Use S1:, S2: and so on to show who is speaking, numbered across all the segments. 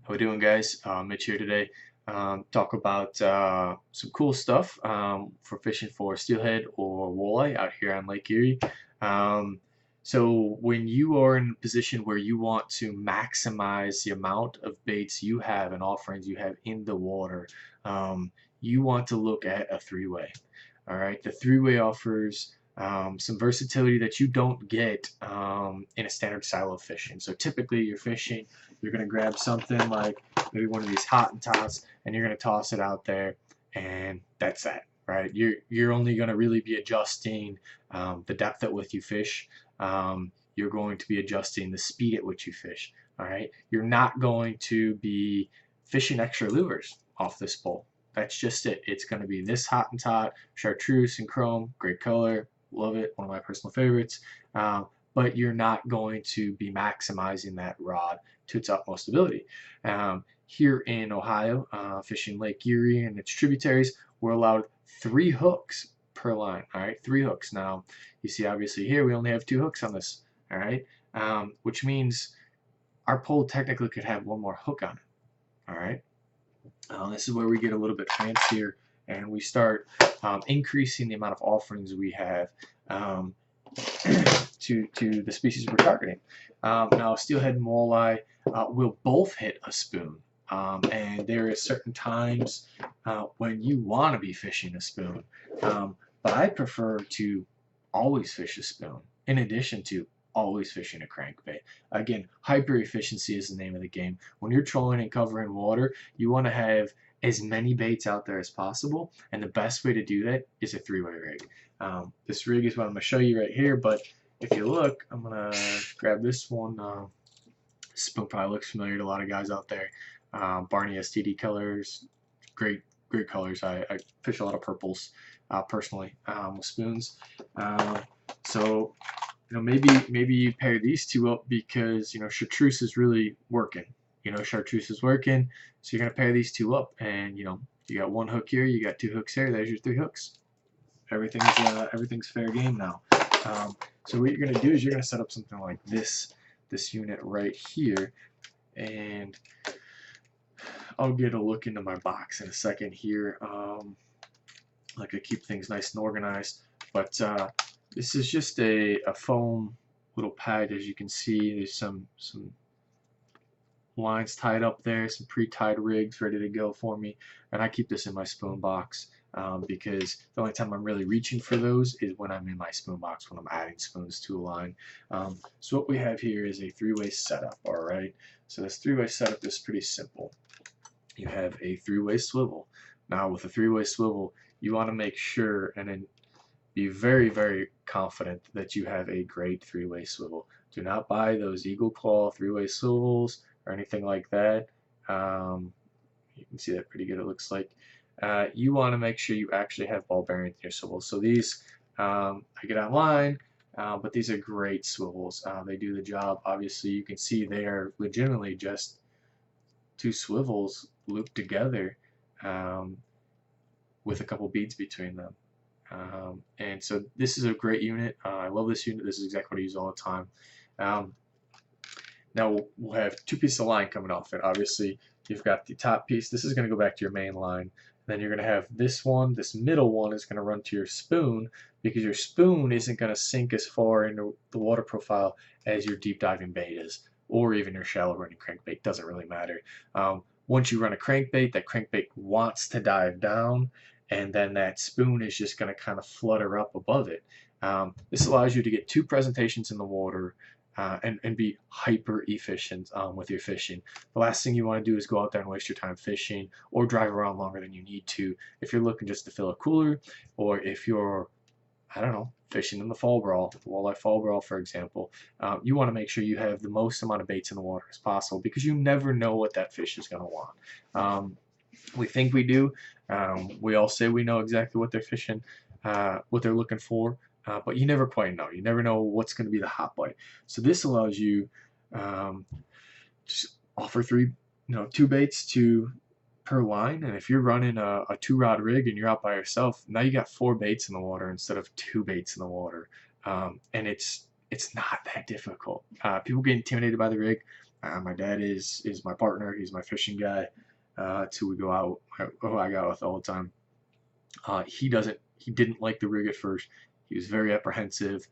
S1: How we doing, guys? Mitch here today. Talk about some cool stuff for fishing for steelhead or walleye out here on Lake Erie. Um, so when you are in a position where you want to maximize the amount of baits you have and offerings you have in the water, you want to look at a three-way. All right, the three-way offers some versatility that you don't get in a standard style of fishing. So typically you're fishing, you're going to grab something like maybe one of these hot and tots and you're going to toss it out there, and that's that, right? You're only going to really be adjusting the depth at which you fish. You're going to be adjusting the speed at which you fish. All right, you're not going to be fishing extra lures off this pole. That's just it. It's going to be this hot and tot, chartreuse and chrome, great color, love it, one of my personal favorites. But you're not going to be maximizing that rod to its utmost ability. Here in Ohio, fishing Lake Erie and its tributaries, we're allowed 3 hooks per line. All right, 3 hooks. Now, you see, obviously here we only have 2 hooks on this. All right, which means our pole technically could have 1 more hook on it. All right. This is where we get a little bit fancier and we start increasing the amount of offerings we have to the species we're targeting. Now, steelhead and walleye will both hit a spoon. And there are certain times when you want to be fishing a spoon. But I prefer to always fish a spoon in addition to always fishing a crankbait. Again, hyper efficiency is the name of the game. When you're trolling and covering water, you want to have as many baits out there as possible, and the best way to do that is a 3-way rig. This rig is what I'm going to show you right here, but if you look, I'm going to grab this one. This spoon probably looks familiar to a lot of guys out there. Barney STD colors, great colors. I fish a lot of purples personally with spoons. So you know, maybe you pair these 2 up because you know chartreuse is really working. You know, chartreuse is working, so you're gonna pair these 2 up, and you know you got 1 hook here, you got 2 hooks there. There's your 3 hooks. Everything's fair game now. So what you're gonna do is you're gonna set up something like this unit right here, and I'll get a look into my box in a second here. Like I keep things nice and organized, but this is just a foam little pad. As you can see, there's some lines tied up there, some pre-tied rigs ready to go for me, and I keep this in my spoon box because the only time I'm really reaching for those is when I'm in my spoon box, when I'm adding spoons to a line. So what we have here is a 3-way setup. All right, so this 3-way setup is pretty simple. You have a 3-way swivel. Now with a 3-way swivel, you want to make sure and then be very, very confident that you have a great 3-way swivel. Do not buy those Eagle Claw 3-way swivels or anything like that. You can see that pretty good, it looks like. You want to make sure you actually have ball bearings in your swivel. So these, I get online, but these are great swivels. They do the job. Obviously, you can see they are legitimately just 2 swivels looped together with a couple beads between them. And so this is a great unit. I love this unit. This is exactly what I use all the time. Now we'll have 2 pieces of line coming off it. Obviously, you've got the top piece. This is going to go back to your main line. Then you're going to have this one. This middle one is going to run to your spoon because your spoon isn't going to sink as far into the water profile as your deep diving bait is, or even your shallow running crankbait. Doesn't really matter. Once you run a crankbait, that crankbait wants to dive down, and then that spoon is just going to kind of flutter up above it. This allows you to get 2 presentations in the water and be hyper efficient with your fishing. The last thing you want to do is go out there and waste your time fishing or drive around longer than you need to if you're looking just to fill a cooler, or if you're, I don't know, fishing in the fall brawl, the walleye fall brawl, for example. You want to make sure you have the most amount of baits in the water as possible because you never know what that fish is going to want. We think we do. We all say we know exactly what they're fishing, what they're looking for, but you never quite know. You never know what's going to be the hot bite. So this allows you just offer 2 baits per line, and if you're running a 2-rod rig and you're out by yourself, now you got 4 baits in the water instead of 2 baits in the water, and it's not that difficult. People get intimidated by the rig. My dad is my partner. He's my fishing guy. Till we go out, who I go out with all the time. He didn't like the rig at first. He was very apprehensive.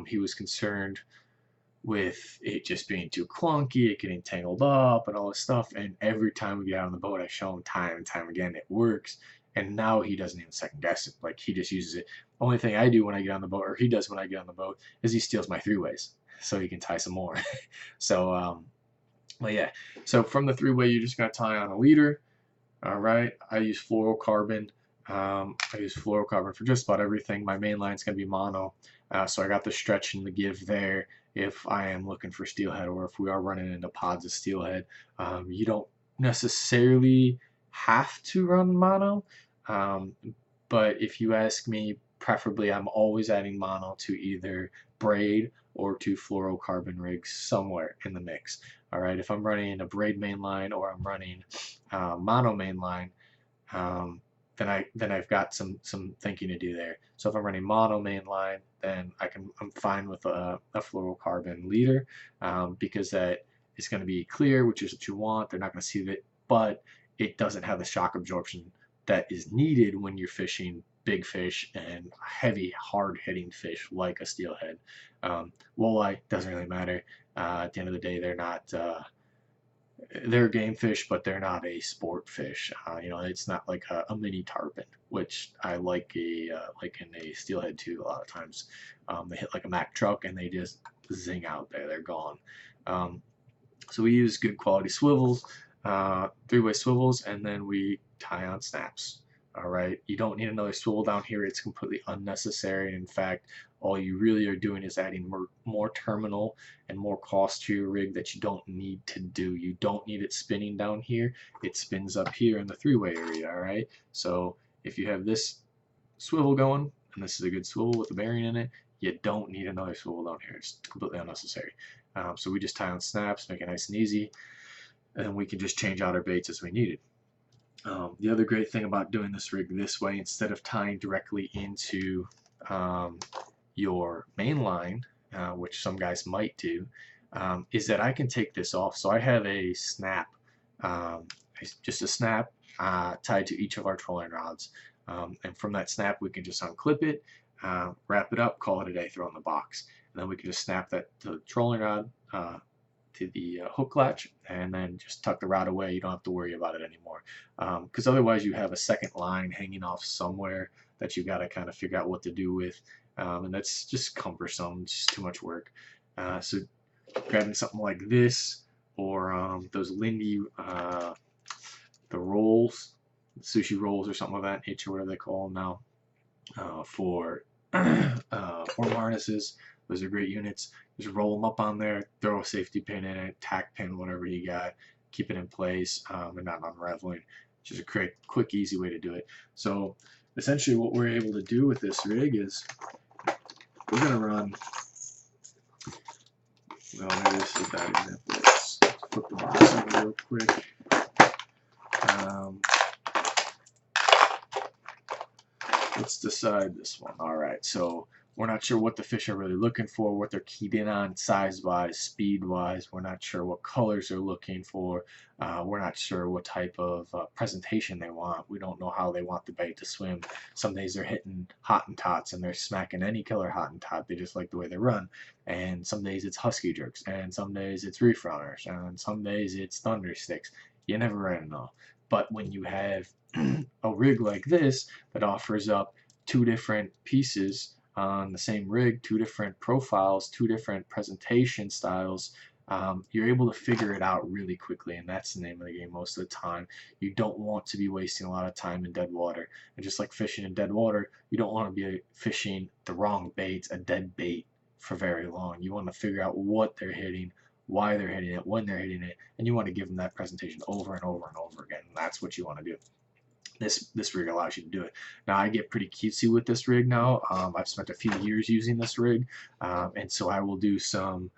S1: He was concerned with it just being too clunky, it getting tangled up and all this stuff. And every time we get out on the boat, I show him time and time again it works. And now he doesn't even second guess it. Like, he just uses it. Only thing I do when I get on the boat, or he does when I get on the boat, is he steals my three-ways so he can tie some more. So, well, yeah. So from the three-way, you just got to tie on a leader. All right. I use fluorocarbon. I use fluorocarbon for just about everything. My main line is going to be mono. So I got the stretch and the give there if I am looking for steelhead, or if we are running into pods of steelhead. You don't necessarily have to run mono, but if you ask me, preferably I'm always adding mono to either braid or to fluorocarbon rigs somewhere in the mix. All right, if I'm running a braid mainline or I'm running mono mainline, then I've got some thinking to do there. So if I'm running mono mainline, then I'm fine with a fluorocarbon leader, because that is going to be clear, which is what you want. They're not going to see it, but it doesn't have the shock absorption that is needed when you're fishing big fish and heavy, hard-hitting fish like a steelhead. Walleye doesn't really matter. At the end of the day, they're not. They're game fish, but they're not a sport fish. You know, it's not like a mini tarpon, which I like like in a steelhead too. A lot of times, they hit like a Mack truck and they just zing out there. They're gone. So we use good quality swivels, three-way swivels, and then we tie on snaps. All right, you don't need another swivel down here. It's completely unnecessary. In fact, all you really are doing is adding more terminal and more cost to your rig that you don't need to do. You don't need it spinning down here. It spins up here in the three-way area. All right, so if you have this swivel going, and this is a good swivel with a bearing in it, you don't need another swivel down here. It's completely unnecessary. So we just tie on snaps, make it nice and easy, and we can just change out our baits as we need it. The other great thing about doing this rig this way, instead of tying directly into your main line, which some guys might do, is that I can take this off. So I have a snap, just a snap tied to each of our trolling rods. And from that snap, we can just unclip it, wrap it up, call it a day, throw it in the box. And then we can just snap that to the trolling rod, to the hook latch, and then just tuck the rod away. You don't have to worry about it anymore, because otherwise you have a second line hanging off somewhere that you got to kind of figure out what to do with, and that's just cumbersome. It's just too much work. So grabbing something like this, or those Lindy, the rolls, sushi rolls or something of that nature, whatever they call them now, for worm harnesses. Those are great units. Just roll them up on there, throw a safety pin in it, tack pin, whatever you got, keep it in place, and not unraveling. Which is a quick, easy way to do it. So essentially what we're able to do with this rig is we're going to run, well, maybe this is a bad example. Let's flip the box over real quick. Let's decide this one. All right, so we're not sure what the fish are really looking for, what they're keyed in on size-wise, speed-wise. We're not sure what colors they're looking for. We're not sure what type of presentation they want. We don't know how they want the bait to swim. Some days they're hitting Hottentots and they're smacking any killer Hottentot. They just like the way they run. And some days it's husky jerks, and some days it's reef runners, and some days it's thunder sticks. You never really know. But when you have a rig like this that offers up two different pieces on the same rig, two different profiles, two different presentation styles, you're able to figure it out really quickly, and that's the name of the game most of the time. You don't want to be wasting a lot of time in dead water, and just like fishing in dead water, you don't want to be fishing the wrong baits, a dead bait, for very long. You want to figure out what they're hitting, why they're hitting it, when they're hitting it, and you want to give them that presentation over and over and over again. That's what you want to do. This rig allows you to do it. Now I get pretty cutesy with this rig now. I've spent a few years using this rig, and so I will do some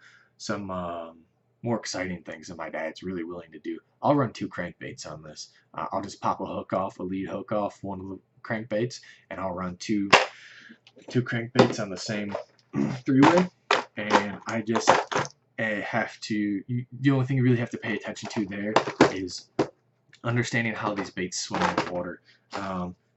S1: more exciting things than my dad's really willing to do. I'll run two crankbaits on this. I'll just pop a lead hook off one of the crankbaits, and I'll run two crankbaits on the same three-way, and I just the only thing you really have to pay attention to there is understanding how these baits swim in the water.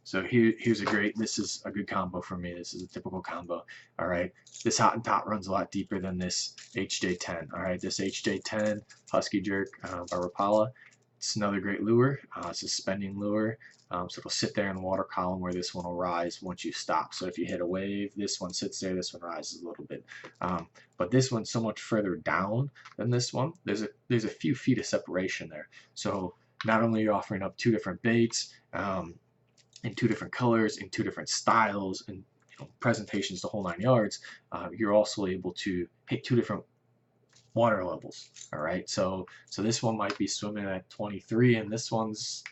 S1: So here's this is a good combo for me. This is a typical combo. All right, this hot and tot runs a lot deeper than this HJ10. All right, this HJ10 Husky Jerk by Rapala. It's another great lure. It's a suspending lure. So it'll sit there in the water column where this one will rise once you stop. So if you hit a wave, this one sits there, this one rises a little bit. But this one's so much further down than this one. There's a few feet of separation there. So not only are you offering up 2 different baits in 2 different colors, in 2 different styles, and presentations the whole 9 yards, you're also able to hit 2 different water levels. All right, so this one might be swimming at 23, and this one's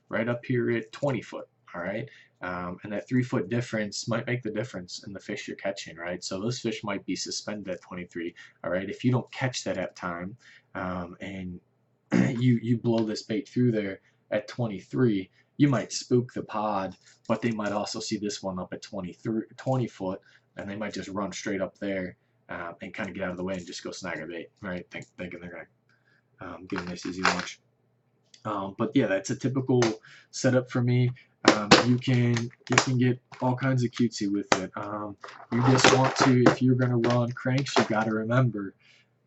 S1: right up here at 20 foot. All right, and that 3 foot difference might make the difference in the fish you're catching. Right, so those fish might be suspended at 23. All right, if you don't catch that at time, and you blow this bait through there at 23, you might spook the pod, but they might also see this one up at 20 foot, and they might just run straight up there and kind of get out of the way and just go snag a bait, right? Thinking they're gonna get a nice easy lunch. But yeah, that's a typical setup for me. You can get all kinds of cutesy with it. You just want to, if you're gonna run cranks, you got to remember,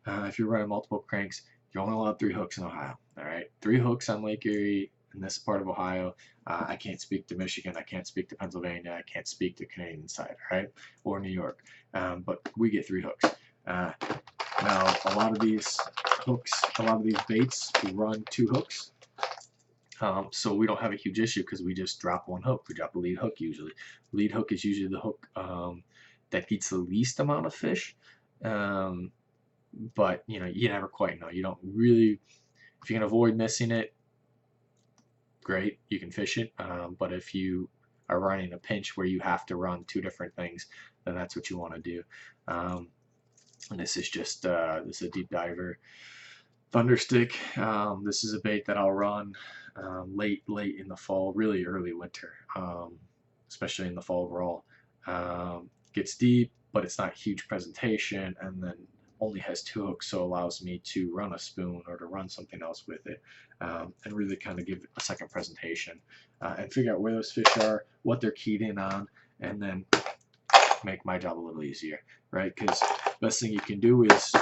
S1: if you're running multiple cranks, you're only allowed 3 hooks in Ohio. All right, 3 hooks on Lake Erie in this part of Ohio. I can't speak to Michigan. I can't speak to Pennsylvania. I can't speak to Canadian side, right, or New York. But we get 3 hooks. Now, a lot of these baits run 2 hooks. So we don't have a huge issue because we just drop 1 hook. We drop a lead hook usually. Lead hook is usually the hook that gets the least amount of fish. But you never quite know. You don't really, if you can avoid missing it, great, you can fish it. But if you are running a pinch where you have to run 2 different things, then that's what you want to do. And this is just this is a deep diver thunderstick. This is a bait that I'll run late in the fall, really early winter, especially in the fall raw. Gets deep, but it's not huge presentation, and then only has 2 hooks, so allows me to run a spoon or to run something else with it, and really kind of give a second presentation and figure out where those fish are, what they're keyed in on, and then make my job a little easier, right? Because best thing you can do is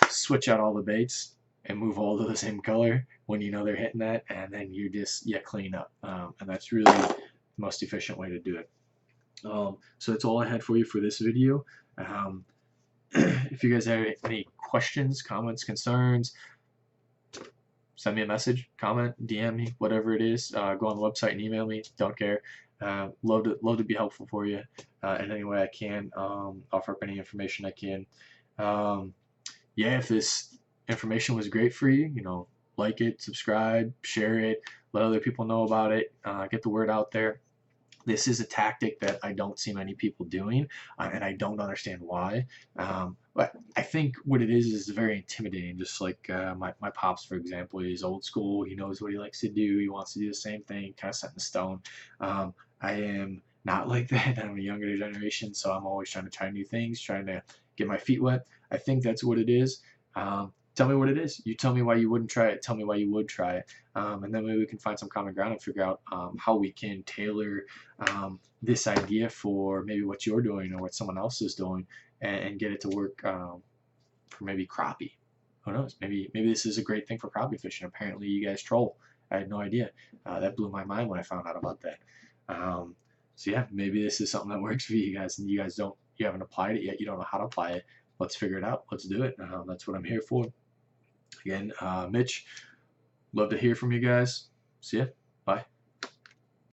S1: switch out all the baits and move all to the same color when you know they're hitting that, and then you just clean up, and that's really the most efficient way to do it. So that's all I had for you for this video. If you guys have any questions, comments, concerns, send me a message, comment, DM me, whatever it is. Go on the website and email me. Don't care. Love to be helpful for you in any way I can. Offer up any information I can. Yeah, if this information was great for you, like it, subscribe, share it, let other people know about it. Get the word out there. This is a tactic that I don't see many people doing, and I don't understand why. But I think what it is very intimidating. Just like my pops, for example, he's old school. He knows what he likes to do. He wants to do the same thing, kind of set in stone. I am not like that. I'm a younger generation, so I'm always trying to try new things, trying to get my feet wet. I think that's what it is. Tell me what it is. You tell me why you wouldn't try it. Tell me why you would try it. And then maybe we can find some common ground and figure out how we can tailor this idea for maybe what you're doing or what someone else is doing, and get it to work for maybe crappie. Who knows? Maybe this is a great thing for crappie fishing. Apparently you guys troll. I had no idea. That blew my mind when I found out about that. So yeah, maybe this is something that works for you guys, and you haven't applied it yet. You don't know how to apply it. Let's figure it out. Let's do it. That's what I'm here for. Again, Mitch, love to hear from you guys. See ya. Bye.